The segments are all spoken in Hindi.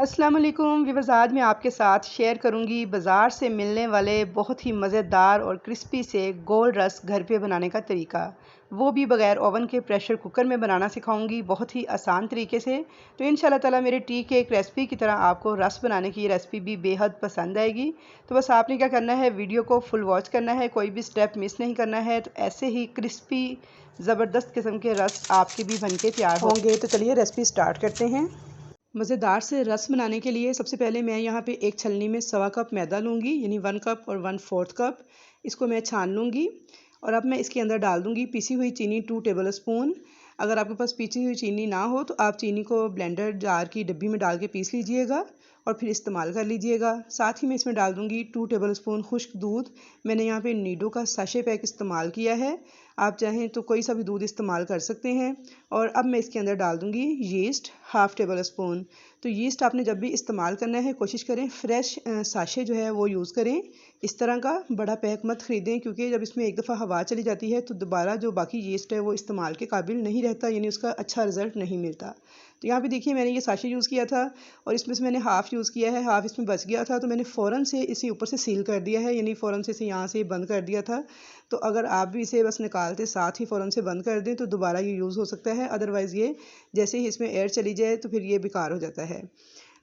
अस्सलाम वालेकुम व्यूअर्स, आज मैं आपके साथ शेयर करूंगी बाज़ार से मिलने वाले बहुत ही मज़ेदार और क्रिस्पी से गोल रस घर पे बनाने का तरीका, वो भी बग़ैर ओवन के प्रेशर कुकर में बनाना सिखाऊंगी बहुत ही आसान तरीके से। तो इंशाल्लाह ताला मेरे टी केक रेसिपी की तरह आपको रस बनाने की रेसिपी भी बेहद पसंद आएगी। तो बस आपने क्या करना है, वीडियो को फुल वॉच करना है, कोई भी स्टेप मिस नहीं करना है। तो ऐसे ही क्रिस्पी ज़बरदस्त किस्म के रस आपके भी बन के तैयार होंगे। तो चलिए रेसिपी स्टार्ट करते हैं। मज़ेदार से रस बनाने के लिए सबसे पहले मैं यहाँ पे एक छलनी में 1.25 कप मैदा लूँगी, यानी 1 कप और 1/4 कप। इसको मैं छान लूँगी और अब मैं इसके अंदर डाल दूँगी पीसी हुई चीनी 2 टेबल स्पून। अगर आपके पास पीसी हुई चीनी ना हो तो आप चीनी को ब्लेंडर जार की डिब्बी में डाल के पीस लीजिएगा और फिर इस्तेमाल कर लीजिएगा। साथ ही मैं इसमें डाल दूँगी 2 टेबल स्पून खुश्क दूध। मैंने यहाँ पे नीडो का साशे पैक इस्तेमाल किया है, आप चाहें तो कोई सा भी दूध इस्तेमाल कर सकते हैं। और अब मैं इसके अंदर डाल दूँगी यीस्ट 1/2 टेबल स्पून। तो यीस्ट आपने जब भी इस्तेमाल करना है कोशिश करें फ्रेश साशे जो है वो यूज़ करें। इस तरह का बड़ा पैक मत ख़रीदें, क्योंकि जब इसमें एक दफ़ा हवा चली जाती है तो दोबारा जो बाकी यीस्ट है वो इस्तेमाल के काबिल नहीं रहता, यानी उसका अच्छा रिज़ल्ट नहीं मिलता। तो यहाँ पे देखिए मैंने ये साशे यूज़ किया था और इसमें से मैंने हाफ़ यूज़ किया है, हाफ़ इसमें बच गया था तो मैंने फ़ौरन से इसे ऊपर से सील कर दिया है, यानी फ़ौरन से इसे यहाँ से बंद कर दिया था। तो अगर आप भी इसे बस निकालते साथ ही फ़ौरन से बंद कर दें तो दोबारा ये यूज़ हो सकता है, अदरवाइज़ ये जैसे ही इसमें एयर चली जाए तो फिर ये बेकार हो जाता है।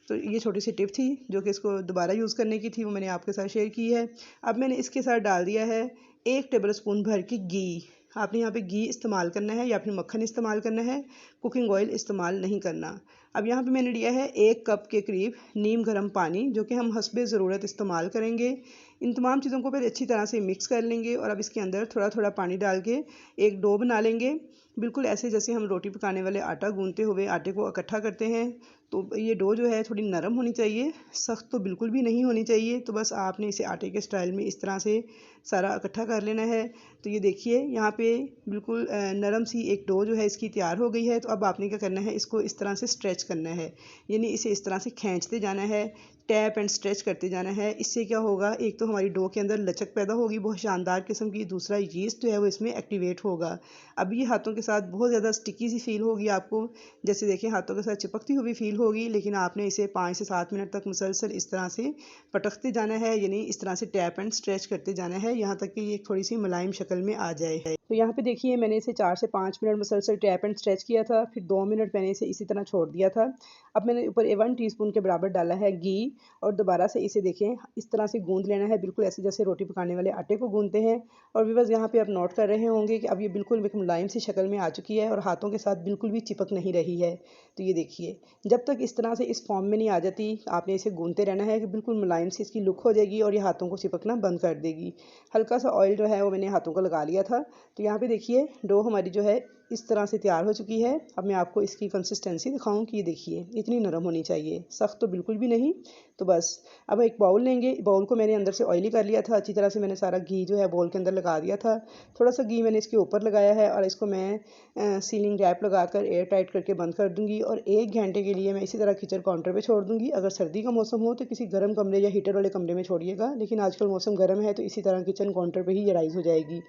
तो ये छोटी सी टिप थी जो कि इसको दोबारा यूज़ करने की थी, वो मैंने आपके साथ शेयर की है। अब मैंने इसके साथ डाल दिया है 1 टेबल स्पून भर के घी। आपने यहाँ पे घी इस्तेमाल करना है या फिर मक्खन इस्तेमाल करना है, कुकिंग ऑयल इस्तेमाल नहीं करना। अब यहाँ पे मैंने लिया है 1 कप के करीब नीम गर्म पानी, जो कि हम हस्बे ज़रूरत इस्तेमाल करेंगे। इन तमाम चीज़ों को पहले अच्छी तरह से मिक्स कर लेंगे और अब इसके अंदर थोड़ा थोड़ा पानी डाल के एक डो बना लेंगे, बिल्कुल ऐसे जैसे हम रोटी पकाने वाले आटा गूंथते हुए आटे को इकट्ठा करते हैं। तो ये डो जो है थोड़ी नरम होनी चाहिए, सख्त तो बिल्कुल भी नहीं होनी चाहिए। तो बस आपने इसे आटे के स्टाइल में इस तरह से सारा इकट्ठा कर लेना है। तो ये देखिए यहाँ पे बिल्कुल नरम सी एक डो जो है इसकी तैयार हो गई है। तो अब आपने क्या करना है, इसको इस तरह से स्ट्रेच करना है, यानी इसे इस तरह से खींचते जाना है, टैप एंड स्ट्रेच करते जाना है। इससे क्या होगा, एक तो हमारी डो के अंदर लचक पैदा होगी बहुत शानदार किस्म की, दूसरा यीस्ट जो है वो इसमें एक्टिवेट होगा। अब ये हाथों के साथ बहुत ज़्यादा स्टिकी सी फील होगी आपको, जैसे देखिए हाथों के साथ चिपकती हुई फील होगी, लेकिन आपने इसे 5 से 7 मिनट तक मुसलसल इस तरह से पटकते जाना है, यानी इस तरह से टैप एंड स्ट्रेच करते जाना है यहाँ तक कि ये थोड़ी सी मुलायम शक्ल में आ जाए। तो यहाँ पे देखिए मैंने इसे 4 से 5 मिनट मुसलसल टैप एंड स्ट्रेच किया था, फिर 2 मिनट मैंने इसे इसी तरह छोड़ दिया था। अब मैंने ऊपर 1 टीस्पून के बराबर डाला है घी और दोबारा से इसे देखें इस तरह से गूंद लेना है, बिल्कुल ऐसे जैसे रोटी पकाने वाले आटे को गूंदते हैं। और व्यूअर्स यहाँ पे आप नोट कर रहे होंगे कि अब ये बिल्कुल एक मुलायम सी शक्ल में आ चुकी है और हाथों के साथ बिल्कुल भी चिपक नहीं रही है। तो ये देखिए जब तक इस तरह से इस फॉर्म में नहीं आ जाती आपने इसे गूंदते रहना है कि बिल्कुल मुलायम सी इसकी लुक हो जाएगी और ये हाथों को चिपकना बंद कर देगी। हल्का सा ऑयल जो है वो मैंने हाथों को लगा लिया था। तो यहाँ पे देखिए डो हमारी जो है इस तरह से तैयार हो चुकी है। अब मैं आपको इसकी कंसिस्टेंसी दिखाऊं कि ये देखिए इतनी नरम होनी चाहिए, सख्त तो बिल्कुल भी नहीं। तो बस अब एक बाउल लेंगे, बाउल को मैंने अंदर से ऑयली कर लिया था, अच्छी तरह से मैंने सारा घी जो है बाउल के अंदर लगा दिया था। थोड़ा सा घी मैंने इसके ऊपर लगाया है और इसको मैं सीलिंग रैप लगाकर एयर टाइट करके बंद कर दूँगी और 1 घंटे के लिए मैं इसी तरह किचन काउंटर पर छोड़ दूँगी। अगर सर्दी का मौसम हो तो किसी गर्म कमरे या हीटर वाले कमरे में छोड़िएगा, लेकिन आजकल मौसम गर्म है तो इसी तरह किचन काउंटर पर ही ये राइज़ हो जाएगी।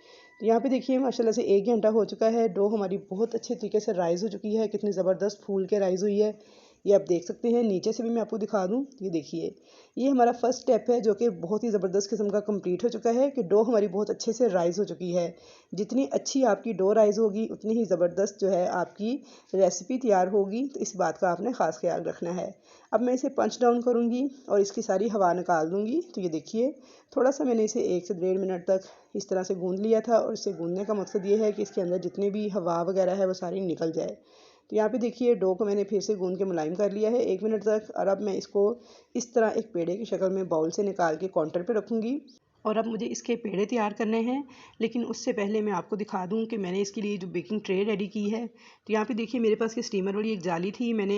तो यहाँ पे देखिए माशाल्लाह से 1 घंटा हो चुका है, डो हमारी बहुत अच्छे तरीके से राइज़ हो चुकी है, कितनी ज़बरदस्त फूल के राइज़ हुई है ये आप देख सकते हैं। नीचे से भी मैं आपको दिखा दूँ, ये देखिए ये हमारा फर्स्ट स्टेप है जो कि बहुत ही ज़बरदस्त किस्म का कंप्लीट हो चुका है कि डो हमारी बहुत अच्छे से राइज़ हो चुकी है। जितनी अच्छी आपकी डो राइज़ होगी उतनी ही ज़बरदस्त जो है आपकी रेसिपी तैयार होगी, तो इस बात का आपने ख़ास ख्याल रखना है। अब मैं इसे पंच डाउन करूँगी और इसकी सारी हवा निकाल दूँगी। तो ये देखिए थोड़ा सा मैंने इसे 1 से 1.5 मिनट तक इस तरह से गूंद लिया था और इसे गूंदने का मकसद ये है कि इसके अंदर जितनी भी हवा वगैरह है वो सारी निकल जाए। तो यहाँ पे देखिए डो को मैंने फिर से गूंद के मुलायम कर लिया है 1 मिनट तक और अब मैं इसको इस तरह एक पेड़े की शक्ल में बाउल से निकाल के काउंटर पे रखूँगी। और अब मुझे इसके पेड़े तैयार करने हैं, लेकिन उससे पहले मैं आपको दिखा दूं कि मैंने इसके लिए जो बेकिंग ट्रे रेडी की है। तो यहाँ पे देखिए मेरे पास ये स्टीमर वाली एक जाली थी, मैंने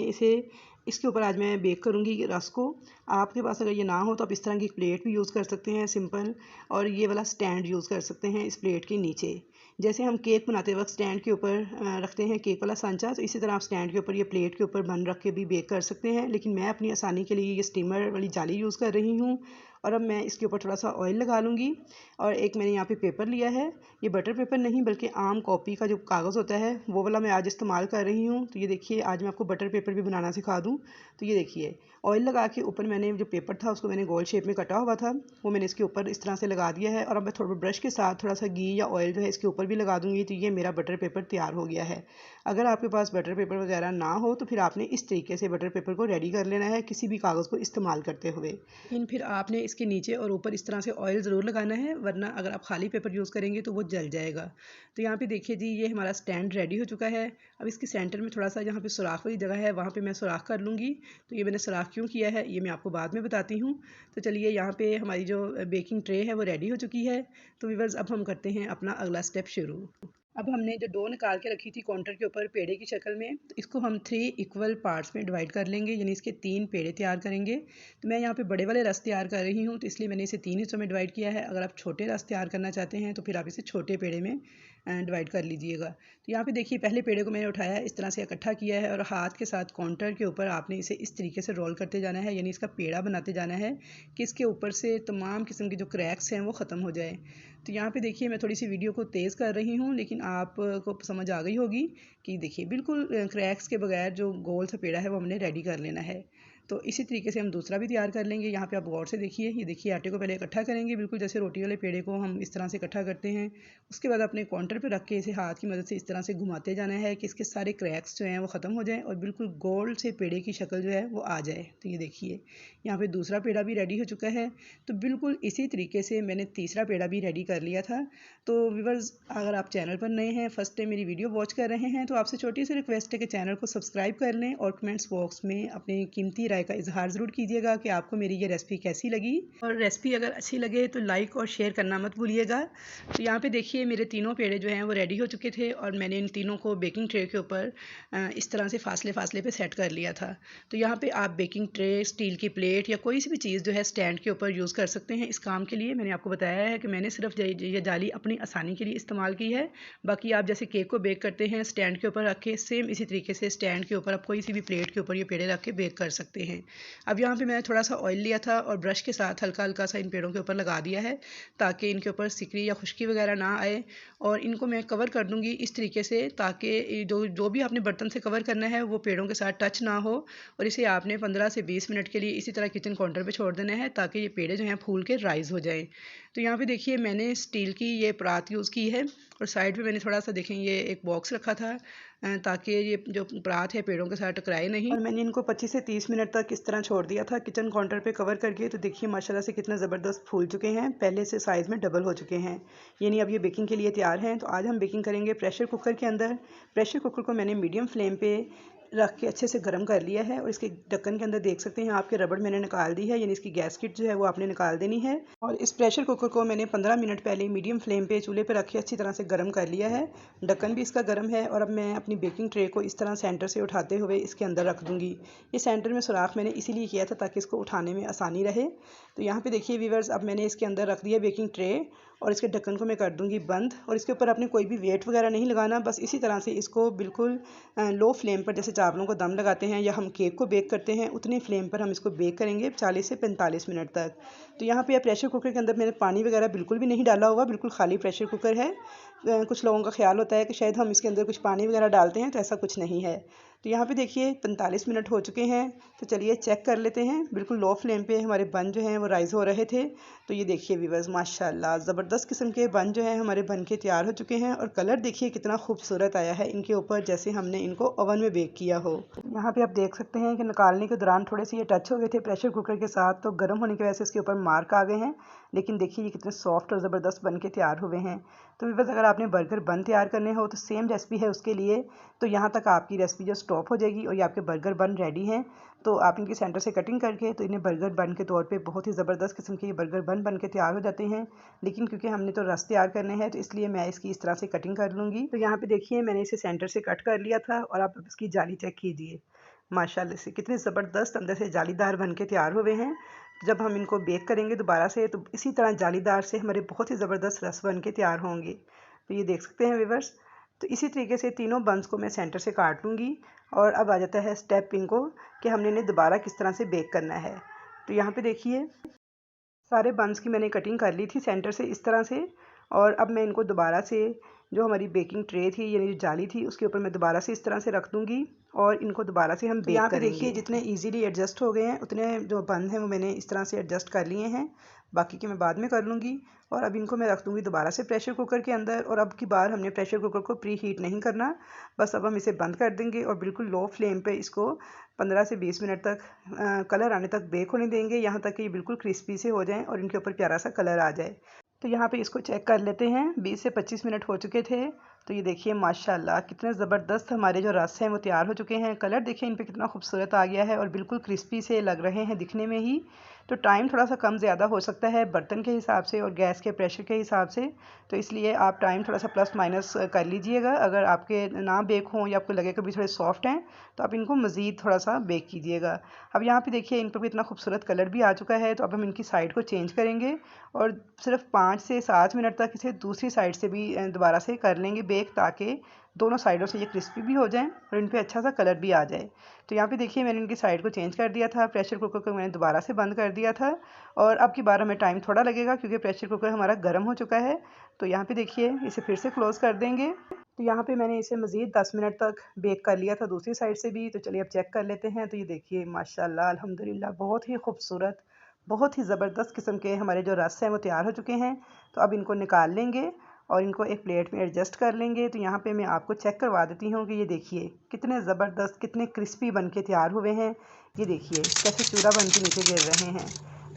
इसके ऊपर आज मैं बेक करूँगी रस को। आपके पास अगर ये ना हो तो आप इस तरह की प्लेट भी यूज़ कर सकते हैं सिंपल, और ये वाला स्टैंड यूज़ कर सकते हैं इस प्लेट के नीचे। जैसे हम केक बनाते वक्त स्टैंड के ऊपर रखते हैं केक वाला सांचा, तो इसी तरह आप स्टैंड के ऊपर ये प्लेट के ऊपर बन रख के भी बेक कर सकते हैं। लेकिन मैं अपनी आसानी के लिए ये स्टीमर वाली जाली यूज़ कर रही हूँ और अब मैं इसके ऊपर थोड़ा सा ऑयल लगा लूँगी। और एक मैंने यहाँ पे पेपर लिया है, ये बटर पेपर नहीं बल्कि आम कॉपी का जो कागज़ होता है वो वाला मैं आज इस्तेमाल कर रही हूँ। तो ये देखिए, आज मैं आपको बटर पेपर भी बनाना सिखा दूँ। तो ये देखिए, ऑयल लगा के ऊपर मैंने जो पेपर था उसको मैंने गोल शेप में कटा हुआ था, वो मैंने इसके ऊपर इस तरह से लगा दिया है। और अब मैं थोड़ा ब्रश के साथ थोड़ा सा घी या ऑयल जो है इसके ऊपर भी लगा दूँगी। तो ये मेरा बटर पेपर तैयार हो गया है। अगर आपके पास बटर पेपर वगैरह ना हो तो फिर आपने इस तरीके से बटर पेपर को रेडी कर लेना है, किसी भी कागज़ को इस्तेमाल करते हुए। लेकिन फिर आपने इसके नीचे और ऊपर इस तरह से ऑयल ज़रूर लगाना है, वरना अगर आप खाली पेपर यूज़ करेंगे तो वो जल जाएगा। तो यहाँ पे देखिए जी, ये हमारा स्टैंड रेडी हो चुका है। अब इसके सेंटर में थोड़ा सा यहाँ पे सुराख वाली जगह है, वहाँ पे मैं सुराख कर लूँगी। तो ये मैंने सुराख क्यों किया है ये मैं आपको बाद में बताती हूँ। तो चलिए, यहाँ पे हमारी जो बेकिंग ट्रे है वो रेडी हो चुकी है। तो व्यूअर्स, अब हम करते हैं अपना अगला स्टेप शुरू। अब हमने जो डो निकाल के रखी थी काउंटर के ऊपर पेड़े की शक्ल में, तो इसको हम 3 इक्वल पार्ट्स में डिवाइड कर लेंगे, यानी इसके 3 पेड़े तैयार करेंगे। तो मैं यहाँ पे बड़े वाले रस तैयार कर रही हूँ, तो इसलिए मैंने इसे 3 हिस्सों में डिवाइड किया है। अगर आप छोटे रस तैयार करना चाहते हैं तो फिर आप इसे छोटे पेड़े में डिवाइड कर लीजिएगा। तो यहाँ पे देखिए, पहले पेड़े को मैंने उठाया है, इस तरह से इकट्ठा किया है और हाथ के साथ काउंटर के ऊपर आपने इसे इस तरीके से रोल करते जाना है, यानी इसका पेड़ा बनाते जाना है कि इसके ऊपर से तमाम किस्म के जो क्रैक्स हैं वो ख़त्म हो जाए। तो यहाँ पे देखिए, मैं थोड़ी सी वीडियो को तेज़ कर रही हूँ, लेकिन आपको समझ आ गई होगी कि देखिए बिल्कुल क्रैक्स के बगैर जो गोल सा पेड़ा है वो हमने रेडी कर लेना है। तो इसी तरीके से हम दूसरा भी तैयार कर लेंगे। यहाँ पे आप गौर से देखिए, ये देखिए, आटे को पहले इकट्ठा करेंगे, बिल्कुल जैसे रोटी वाले पेड़े को हम इस तरह से इकट्ठा करते हैं। उसके बाद अपने काउंटर पे रख के इसे हाथ की मदद से इस तरह से घुमाते जाना है कि इसके सारे क्रैक्स जो हैं वो ख़त्म हो जाएँ और बिल्कुल गोल से पेड़े की शक्ल जो है वो आ जाए। तो ये देखिए, यहाँ पे दूसरा पेड़ा भी रेडी हो चुका है। तो बिल्कुल इसी तरीके से मैंने तीसरा पेड़ा भी रेडी कर लिया था। तो व्यूअर्स, अगर आप चैनल पर नए हैं, फर्स्ट टाइम मेरी वीडियो वॉच कर रहे हैं, तो आपसे छोटी सी रिक्वेस्ट है कि चैनल को सब्सक्राइब कर लें और कमेंट्स बॉक्स में अपनी कीमती राय का इजहार ज़रूर कीजिएगा कि आपको मेरी ये रेसिपी कैसी लगी। और रेसिपी अगर अच्छी लगे तो लाइक और शेयर करना मत भूलिएगा। तो यहाँ पे देखिए, मेरे तीनों पेड़े जो हैं वो रेडी हो चुके थे और मैंने इन तीनों को बेकिंग ट्रे के ऊपर इस तरह से फासले फासले पे सेट कर लिया था। तो यहाँ पे आप बेकिंग ट्रे, स्टील की प्लेट या कोई सी भी चीज़ जो है स्टैंड के ऊपर यूज़ कर सकते हैं। इस काम के लिए मैंने आपको बताया है कि मैंने सिर्फ ये जाली अपनी आसानी के लिए इस्तेमाल की है। बाकी आप जैसे केक को बेक करते हैं स्टैंड के ऊपर रख के, सेम इसी तरीके से स्टैंड के ऊपर आप कोई सी भी प्लेट के ऊपर ये पेड़े रख के बेक कर सकते हैं। अब यहाँ पे मैंने थोड़ा सा ऑयल लिया था और ब्रश के साथ हल्का हल्का सा इन पेड़ों के ऊपर लगा दिया है, ताकि इनके ऊपर सिकरी या खुश्की वगैरह ना आए। और इनको मैं कवर कर दूँगी इस तरीके से, ताकि जो जो भी आपने बर्तन से कवर करना है वो पेड़ों के साथ टच ना हो। और इसे आपने 15 से 20 मिनट के लिए इसी तरह किचन काउंटर पे छोड़ देना है, ताकि ये पेड़े जो हैं फूल के राइज़ हो जाएँ। तो यहाँ पे देखिए, मैंने स्टील की ये परात यूज़ की है और साइड पे मैंने थोड़ा सा देखें ये एक बॉक्स रखा था, ताकि ये जो परात है पेड़ों के साथ टकराए नहीं। और मैंने इनको 25 से 30 मिनट तक इस तरह छोड़ दिया था किचन काउंटर पे कवर करके। तो देखिए, माशाल्लाह से कितना ज़बरदस्त फूल चुके हैं, पहले से साइज़ में डबल हो चुके हैं, यानी अब ये बेकिंग के लिए तैयार हैं। तो आज हम बेकिंग करेंगे प्रेशर कुकर के अंदर। प्रेशर कुकर को मैंने मीडियम फ्लेम पे रख के अच्छे से गर्म कर लिया है और इसके ढक्कन के अंदर देख सकते हैं आपके रबड़ मैंने निकाल दी है, यानी इसकी गैसकिट जो है वो आपने निकाल देनी है। और इस प्रेशर कुकर को मैंने 15 मिनट पहले मीडियम फ्लेम पे चूल्हे पे रख के अच्छी तरह से गर्म कर लिया है। ढक्कन भी इसका गर्म है। और अब मैं अपनी बेकिंग ट्रे को इस तरह सेंटर से उठाते हुए इसके अंदर रख दूँगी। ये सेंटर में सुराख मैंने इसीलिए किया था ताकि इसको उठाने में आसानी रहे। तो यहाँ पे देखिए व्यूअर्स, अब मैंने इसके अंदर रख दिया बेकिंग ट्रे और इसके ढक्कन को मैं कर दूँगी बंद। और इसके ऊपर आपने कोई भी वेट वगैरह नहीं लगाना, बस इसी तरह से इसको बिल्कुल लो फ्लेम पर, जैसे चावलों को दम लगाते हैं या हम केक को बेक करते हैं, उतनी फ्लेम पर हम इसको बेक करेंगे 40 से 45 मिनट तक। तो यहाँ पे प्रेशर कुकर के अंदर मैंने पानी वगैरह बिल्कुल भी नहीं डाला होगा, बिल्कुल खाली प्रेशर कुकर है। कुछ लोगों का ख्याल होता है कि शायद हम इसके अंदर कुछ पानी वगैरह डालते हैं, तो ऐसा कुछ नहीं है। तो यहाँ पे देखिए 45 मिनट हो चुके हैं। तो चलिए चेक कर लेते हैं। बिल्कुल लो फ्लेम पे हमारे बन जो हैं वो राइज़ हो रहे थे। तो ये देखिए व्यूअर्स, माशाल्लाह ज़बरदस्त किस्म के बन जो हैं हमारे बन के तैयार हो चुके हैं। और कलर देखिए कितना खूबसूरत आया है इनके ऊपर, जैसे हमने इनको ओवन में बेक किया हो। यहाँ पे आप देख सकते हैं कि निकालने के दौरान थोड़े से ये टच हो गए थे प्रेशर कुकर के साथ, तो गर्म होने की वजह से इसके ऊपर मार्क आ गए हैं। लेकिन देखिए ये कितने सॉफ्ट और ज़बरदस्त बन के तैयार हुए हैं। तो व्यूअर्स, अगर आपने बर्गर बन तैयार करने हो तो सेम रेसिपी है उसके लिए। तो यहाँ तक आपकी रेसिपी जो स्टॉप हो जाएगी और ये आपके बर्गर बन रेडी हैं। तो आप इनकी सेंटर से कटिंग करके तो इन्हें बर्गर बन के तौर पे बहुत ही ज़बरदस्त किस्म के ये बर्गर बन के तैयार हो जाते हैं। लेकिन क्योंकि हमने तो रस तैयार करने हैं, तो इसलिए मैं इसकी इस तरह से कटिंग कर लूँगी। तो यहाँ पे देखिए मैंने इसे सेंटर से कट कर लिया था और आप इसकी जाली चेक कीजिए, माशाल्लाह से कितने ज़बरदस्त अंदर से जालीदार बन के तैयार हुए हैं। जब हम इनको बेक करेंगे दोबारा से, तो इसी तरह जालीदार से हमारे बहुत ही ज़बरदस्त रस बन के तैयार होंगे। तो ये देख सकते हैं व्यूअर्स। तो इसी तरीके से तीनों बंस को मैं सेंटर से काट लूँगी। और अब आ जाता है स्टेप इनको कि हमने इन्हें दोबारा किस तरह से बेक करना है। तो यहाँ पे देखिए सारे बंस की मैंने कटिंग कर ली थी सेंटर से इस तरह से। और अब मैं इनको दोबारा से जो हमारी बेकिंग ट्रे थी यानी जो जाली थी उसके ऊपर मैं दोबारा से इस तरह से रख दूँगी और इनको दोबारा से हम बेक यहाँ पे देखिए जितने इजीली एडजस्ट हो गए हैं उतने जो बन हैं वो मैंने इस तरह से एडजस्ट कर लिए हैं। बाकी के मैं बाद में कर लूँगी। और अब इनको मैं रख दूँगी दोबारा से प्रेशर कुकर के अंदर। और अब की बार हमने प्रेशर कुकर को प्री हीट नहीं करना, बस अब हम इसे बंद कर देंगे और बिल्कुल लो फ्लेम पे इसको 15 से 20 मिनट तक कलर आने तक बेक होने देंगे, यहाँ तक कि ये बिल्कुल क्रिस्पी से हो जाएं और इनके ऊपर प्यारा सा कलर आ जाए। तो यहाँ पे इसको चेक कर लेते हैं। 20 से 25 मिनट हो चुके थे। तो ये देखिए माशाल्लाह कितने ज़बरदस्त हमारे जो रस हैं वो तैयार हो चुके हैं। कलर देखिए इन पे कितना खूबसूरत आ गया है और बिल्कुल क्रिस्पी से लग रहे हैं दिखने में ही। तो टाइम थोड़ा सा कम ज़्यादा हो सकता है बर्तन के हिसाब से और गैस के प्रेशर के हिसाब से, तो इसलिए आप टाइम थोड़ा सा प्लस माइनस कर लीजिएगा। अगर आपके ना बेक हों या आपको लगे कभी थोड़े सॉफ्ट हैं तो आप इनको मज़ीद थोड़ा सा बेक कीजिएगा। अब यहाँ पे देखिए इन पर भी इतना खूबसूरत कलर भी आ चुका है। तो अब हम इनकी साइड को चेंज करेंगे और सिर्फ 5 से 7 मिनट तक इसे दूसरी साइड से भी दोबारा से कर लेंगे बेक, ताकि दोनों साइडों से ये क्रिस्पी भी हो जाएं और इन पे अच्छा सा कलर भी आ जाए। तो यहाँ पे देखिए मैंने इनकी साइड को चेंज कर दिया था, प्रेशर कुकर को मैंने दोबारा से बंद कर दिया था। और अब की बार हमें टाइम थोड़ा लगेगा क्योंकि प्रेशर कुकर हमारा गर्म हो चुका है। तो यहाँ पे देखिए इसे फिर से क्लोज़ कर देंगे। तो यहाँ पे मैंने इसे मज़ीद 10 मिनट तक बेक कर लिया था दूसरी साइड से भी। तो चलिए अब चेक कर लेते हैं। तो ये देखिए माशाल्लाह अल्हम्दुलिल्लाह बहुत ही खूबसूरत, बहुत ही ज़बरदस्त किस्म के हमारे जो रस हैं वो तैयार हो चुके हैं। तो अब इनको निकाल लेंगे और इनको एक प्लेट में एडजस्ट कर लेंगे। तो यहाँ पे मैं आपको चेक करवा देती हूँ कि ये देखिए कितने ज़बरदस्त, कितने क्रिस्पी बन के तैयार हुए हैं। ये देखिए कैसे चूरा बन के नीचे गिर रहे हैं।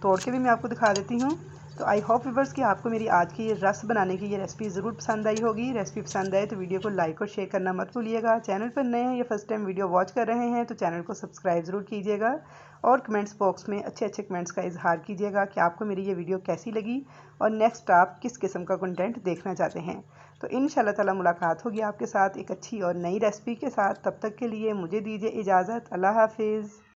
तोड़ के भी मैं आपको दिखा देती हूँ। तो आई होप व्यूअर्स कि आपको मेरी आज की ये रस बनाने की ये रेसिपी ज़रूर पसंद आई होगी। रेसिपी पसंद आए तो वीडियो को लाइक और शेयर करना मत भूलिएगा। चैनल पर नए हैं या फर्स्ट टाइम वीडियो वॉच कर रहे हैं तो चैनल को सब्सक्राइब ज़रूर कीजिएगा और कमेंट्स बॉक्स में अच्छे अच्छे कमेंट्स का इजहार कीजिएगा कि आपको मेरी ये वीडियो कैसी लगी और नेक्स्ट आप किस किस्म का कंटेंट देखना चाहते हैं। तो इंशाल्लाह ताला मुलाकात होगी आपके साथ एक अच्छी और नई रेसिपी के साथ। तब तक के लिए मुझे दीजिए इजाज़त। अल्लाह हाफिज़।